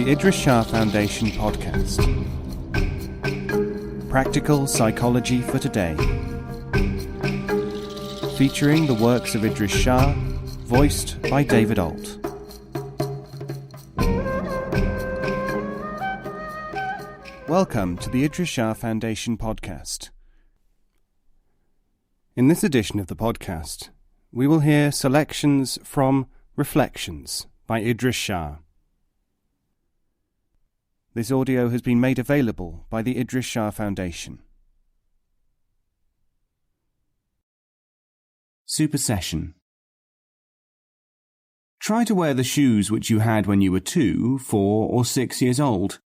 the Idries Shah Foundation podcast. Practical Psychology for Today. Featuring the works of Idries Shah, voiced by David Alt. Welcome to the Idries Shah Foundation podcast. In this edition of the podcast, we will hear selections from Reflections by Idries Shah. This audio has been made available by the Idries Shah Foundation. Supersession. Try to wear the shoes which you had when you were 2, 4, or 6 years old.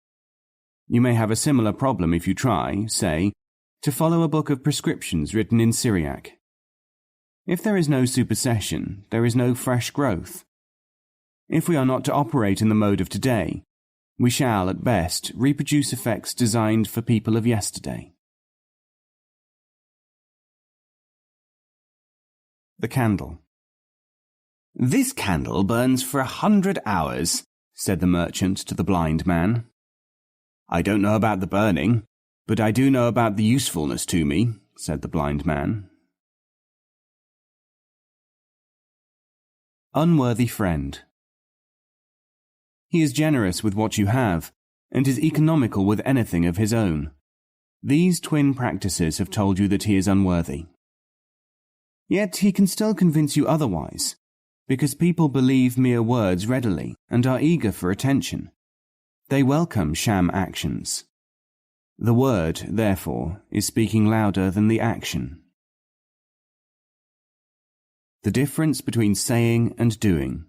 You may have a similar problem if you try, say, to follow a book of prescriptions written in Syriac. If there is no supersession, there is no fresh growth. If we are not to operate in the mode of today, we shall, at best, reproduce effects designed for people of yesterday. The candle. "This candle burns for 100 hours, said the merchant to the blind man. "I don't know about the burning, but I do know about the usefulness to me," said the blind man. Unworthy friend. He is generous with what you have, and is economical with anything of his own. These twin practices have told you that he is unworthy. Yet he can still convince you otherwise, because people believe mere words readily and are eager for attention. They welcome sham actions. The word, therefore, is speaking louder than the action. The difference between saying and doing.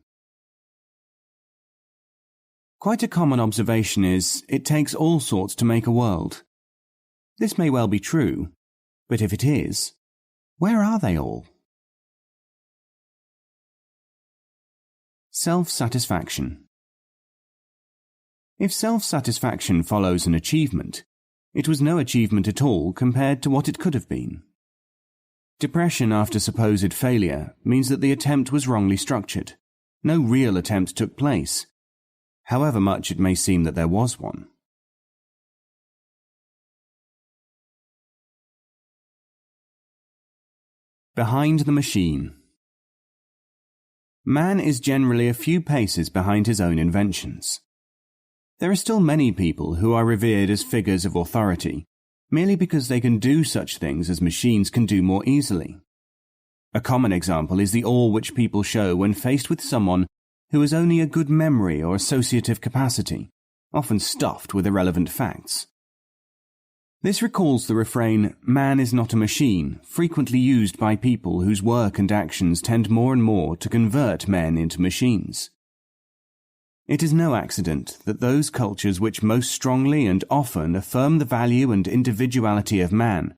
Quite a common observation is, it takes all sorts to make a world. This may well be true, but if it is, where are they all? Self-satisfaction. If self-satisfaction follows an achievement, it was no achievement at all compared to what it could have been. Depression after supposed failure means that the attempt was wrongly structured. No real attempt took place, however much it may seem that there was one. Behind the machine. Man is generally a few paces behind his own inventions. There are still many people who are revered as figures of authority, merely because they can do such things as machines can do more easily. A common example is the awe which people show when faced with someone who has only a good memory or associative capacity, often stuffed with irrelevant facts. This recalls the refrain, "Man is not a machine," frequently used by people whose work and actions tend more and more to convert men into machines. It is no accident that those cultures which most strongly and often affirm the value and individuality of man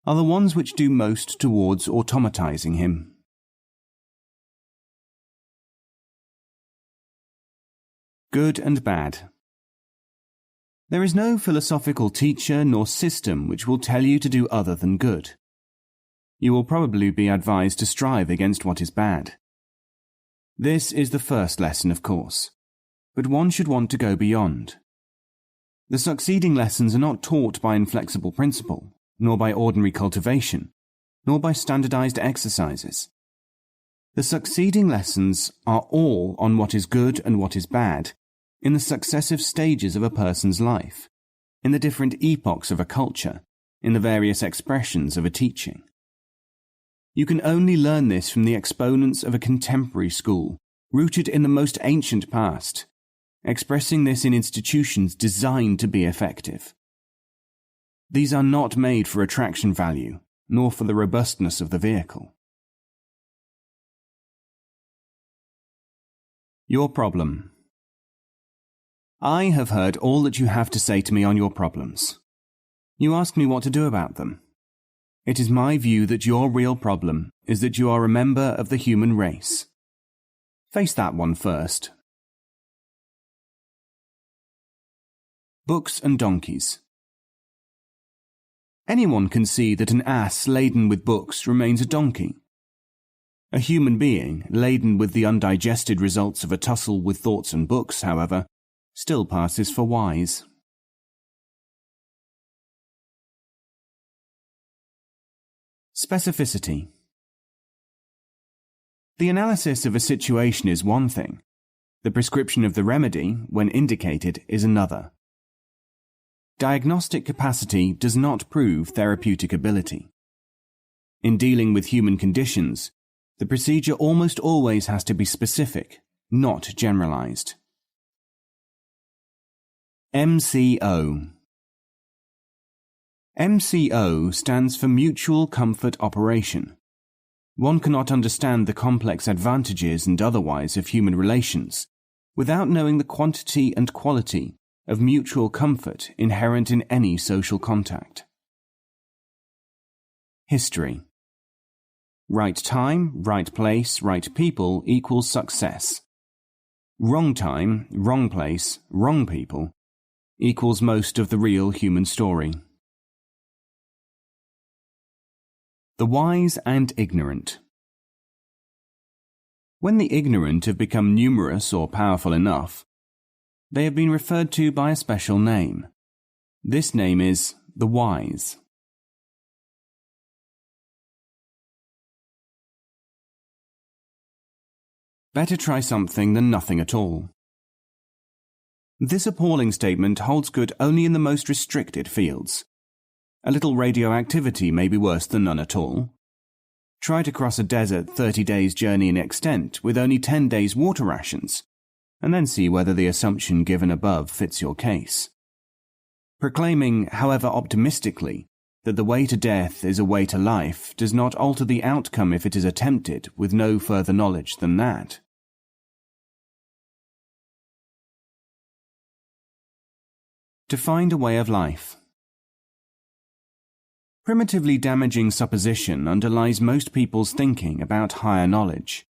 are the ones which do most towards automatizing him. Good and bad. There is no philosophical teacher nor system which will tell you to do other than good. You will probably be advised to strive against what is bad. This is the first lesson, of course, but one should want to go beyond. The succeeding lessons are not taught by inflexible principle, nor by ordinary cultivation, nor by standardized exercises. The succeeding lessons are all on what is good and what is bad, in the successive stages of a person's life, in the different epochs of a culture, in the various expressions of a teaching. You can only learn this from the exponents of a contemporary school, rooted in the most ancient past, expressing this in institutions designed to be effective. These are not made for attraction value, nor for the robustness of the vehicle. Your problem. I have heard all that you have to say to me on your problems. You ask me what to do about them. It is my view that your real problem is that you are a member of the human race. Face that one first. Books and donkeys. Anyone can see that an ass laden with books remains a donkey. A human being, laden with the undigested results of a tussle with thoughts and books, however, still passes for wise. Specificity. The analysis of a situation is one thing. The prescription of the remedy, when indicated, is another. Diagnostic capacity does not prove therapeutic ability. In dealing with human conditions, the procedure almost always has to be specific, not generalized. MCO. MCO stands for Mutual Comfort Operation. One cannot understand the complex advantages and otherwise of human relations without knowing the quantity and quality of mutual comfort inherent in any social contact. History. Right time, right place, right people equals success. Wrong time, wrong place, wrong people equals most of the real human story. The wise and ignorant. When the ignorant have become numerous or powerful enough, they have been referred to by a special name. This name is the wise. Better try something than nothing at all. This appalling statement holds good only in the most restricted fields. A little radioactivity may be worse than none at all. Try to cross a desert 30 days' journey in extent with only 10 days' water rations, and then see whether the assumption given above fits your case. Proclaiming, however optimistically, that the way to death is a way to life does not alter the outcome if it is attempted with no further knowledge than that. To find a way of life. Primitively damaging supposition underlies most people's thinking about higher knowledge.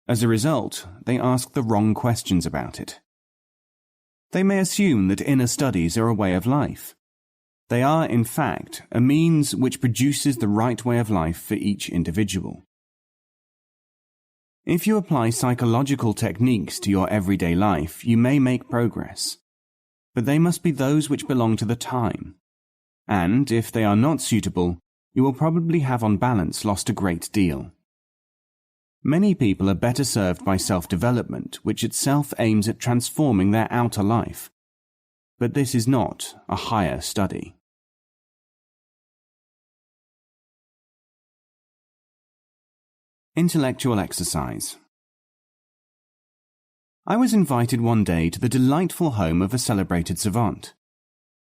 As a result, they ask the wrong questions about it. They may assume that inner studies are a way of life. They are, in fact, a means which produces the right way of life for each individual. If you apply psychological techniques to your everyday life, you may make progress, but they must be those which belong to the time. And, if they are not suitable, you will probably have on balance lost a great deal. Many people are better served by self-development, which itself aims at transforming their outer life. But this is not a higher study. Intellectual exercise. I was invited one day to the delightful home of a celebrated savant.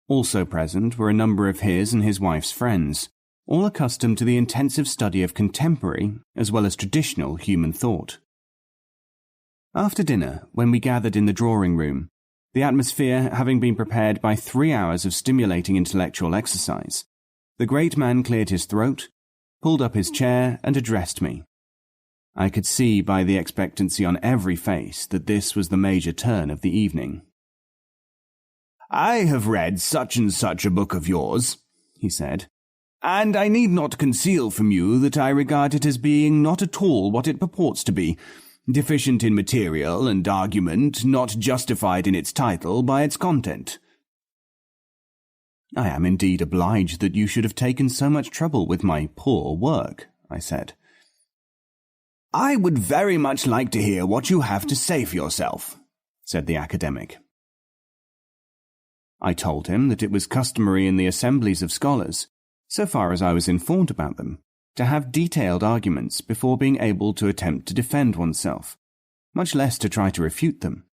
Also present were a number of his and his wife's friends, all accustomed to the intensive study of contemporary as well as traditional human thought. After dinner, when we gathered in the drawing room, the atmosphere having been prepared by 3 hours of stimulating intellectual exercise, the great man cleared his throat, pulled up his chair, and addressed me. I could see by the expectancy on every face that this was the major turn of the evening. "I have read such and such a book of yours," he said, "and I need not conceal from you that I regard it as being not at all what it purports to be, deficient in material and argument, not justified in its title by its content." "I am indeed obliged that you should have taken so much trouble with my poor work," I said. "I would very much like to hear what you have to say for yourself," said the academic. I told him that it was customary in the assemblies of scholars, so far as I was informed about them, to have detailed arguments before being able to attempt to defend oneself, much less to try to refute them.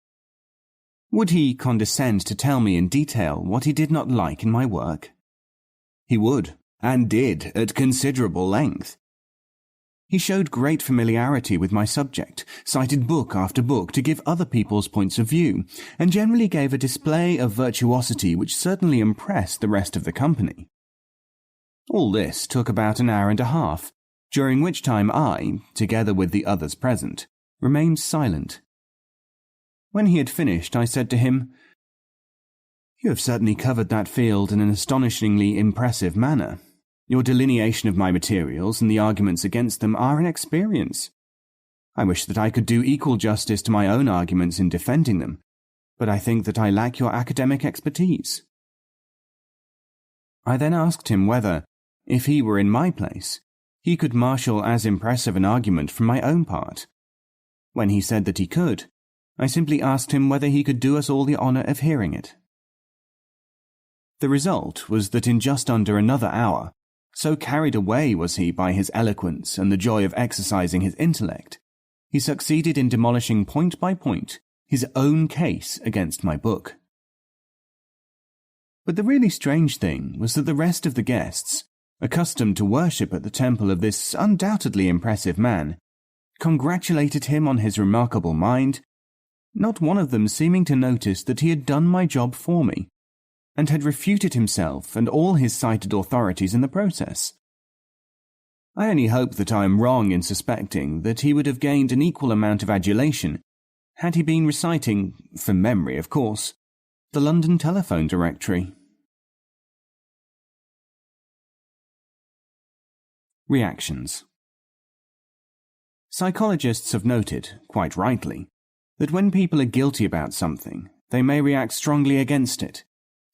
Would he condescend to tell me in detail what he did not like in my work? He would, and did, at considerable length. He showed great familiarity with my subject, cited book after book to give other people's points of view, and generally gave a display of virtuosity which certainly impressed the rest of the company. All this took about an hour and a half, during which time I, together with the others present, remained silent. When he had finished, I said to him, "You have certainly covered that field in an astonishingly impressive manner. Your delineation of my materials and the arguments against them are an experience. I wish that I could do equal justice to my own arguments in defending them, but I think that I lack your academic expertise. I then asked him whether, if he were in my place, he could marshal as impressive an argument from my own part. When he said that he could, I simply asked him whether he could do us all the honour of hearing it. The result was that in just under another hour, so carried away was he by his eloquence and the joy of exercising his intellect, he succeeded in demolishing point by point his own case against my book. But the really strange thing was that the rest of the guests, accustomed to worship at the temple of this undoubtedly impressive man, congratulated him on his remarkable mind, not one of them seeming to notice that he had done my job for me, and had refuted himself and all his cited authorities in the process. I only hope that I am wrong in suspecting that he would have gained an equal amount of adulation had he been reciting, from memory of course, the London telephone directory. Reactions. Psychologists have noted, quite rightly, that when people are guilty about something, they may react strongly against it,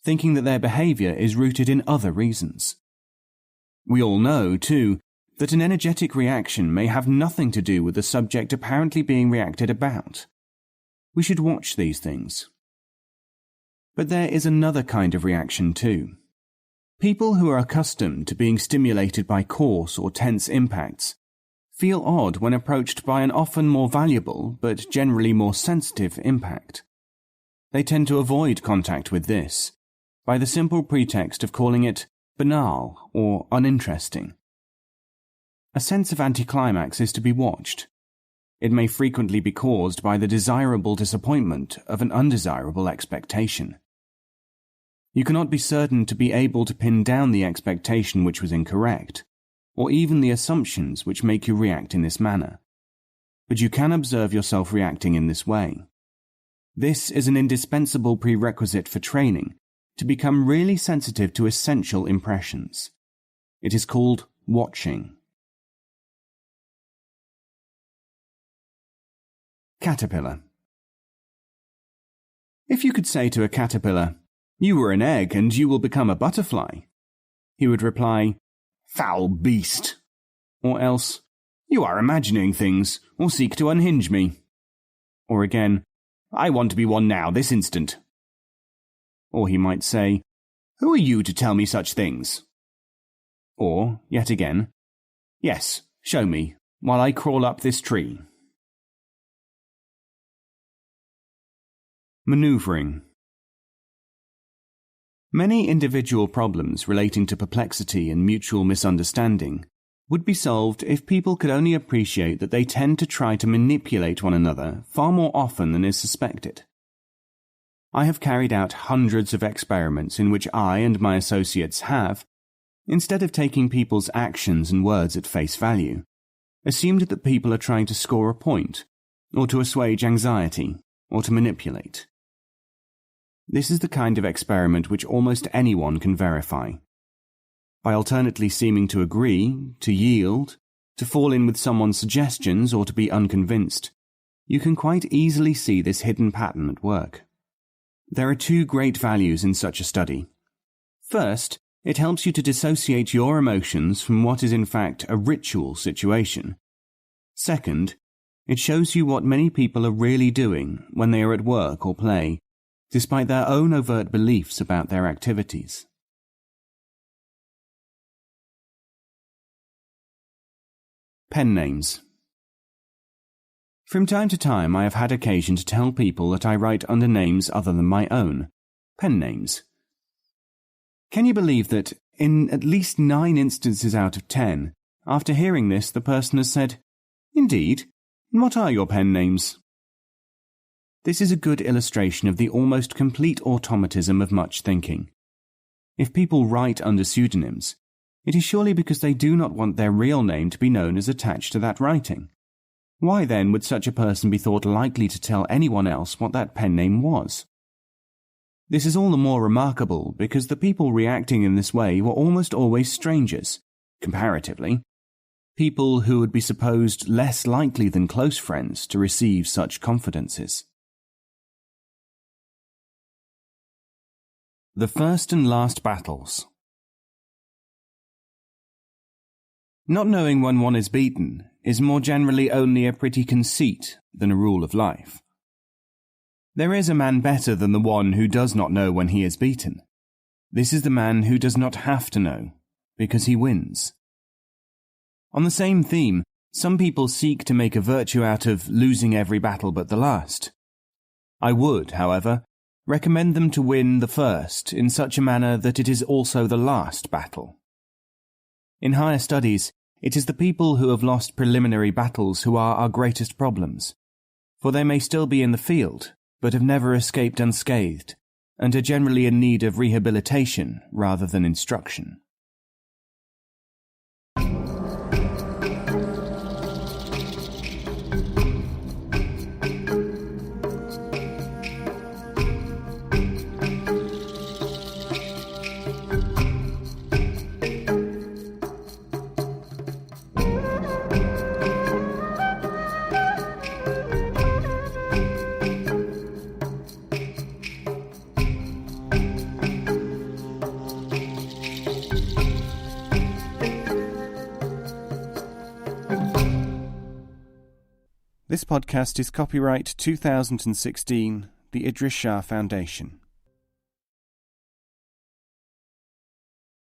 thinking that their behaviour is rooted in other reasons. We all know, too, that an energetic reaction may have nothing to do with the subject apparently being reacted about. We should watch these things. But there is another kind of reaction too. People who are accustomed to being stimulated by coarse or tense impacts feel odd when approached by an often more valuable but generally more sensitive impact. They tend to avoid contact with this, by the simple pretext of calling it banal or uninteresting. A sense of anticlimax is to be watched. It may frequently be caused by the desirable disappointment of an undesirable expectation. You cannot be certain to be able to pin down the expectation which was incorrect, or even the assumptions which make you react in this manner. But you can observe yourself reacting in this way. This is an indispensable prerequisite for training to become really sensitive to essential impressions. It is called watching. Caterpillar. If you could say to a caterpillar, "You were an egg and you will become a butterfly," he would reply, "Foul beast," or else, "You are imagining things, or seek to unhinge me." Or again, "I want to be one now, this instant." Or he might say, "Who are you to tell me such things?" Or, yet again, "Yes, show me, while I crawl up this tree." Manoeuvring. Many individual problems relating to perplexity and mutual misunderstanding would be solved if people could only appreciate that they tend to try to manipulate one another far more often than is suspected. I have carried out hundreds of experiments in which I and my associates have, instead of taking people's actions and words at face value, assumed that people are trying to score a point, or to assuage anxiety, or to manipulate. This is the kind of experiment which almost anyone can verify. By alternately seeming to agree, to yield, to fall in with someone's suggestions, or to be unconvinced, you can quite easily see this hidden pattern at work. There are two great values in such a study. First, it helps you to dissociate your emotions from what is in fact a ritual situation. Second, it shows you what many people are really doing when they are at work or play, despite their own overt beliefs about their activities. Pen names. From time to time I have had occasion to tell people that I write under names other than my own, pen names. Can you believe that, in at least 9 instances out of 10, after hearing this the person has said, "Indeed? And what are your pen names?" This is a good illustration of the almost complete automatism of much thinking. If people write under pseudonyms, it is surely because they do not want their real name to be known as attached to that writing. Why then would such a person be thought likely to tell anyone else what that pen name was? This is all the more remarkable because the people reacting in this way were almost always strangers, comparatively, people who would be supposed less likely than close friends to receive such confidences. The First and Last Battles. Not knowing when one is beaten is more generally only a pretty conceit than a rule of life. There is a man better than the one who does not know when he is beaten. This is the man who does not have to know, because he wins. On the same theme, some people seek to make a virtue out of losing every battle but the last. I would, however, recommend them to win the first in such a manner that it is also the last battle. In higher studies, it is the people who have lost preliminary battles who are our greatest problems, for they may still be in the field, but have never escaped unscathed, and are generally in need of rehabilitation rather than instruction. This podcast is copyright 2016, the Idries Shah Foundation.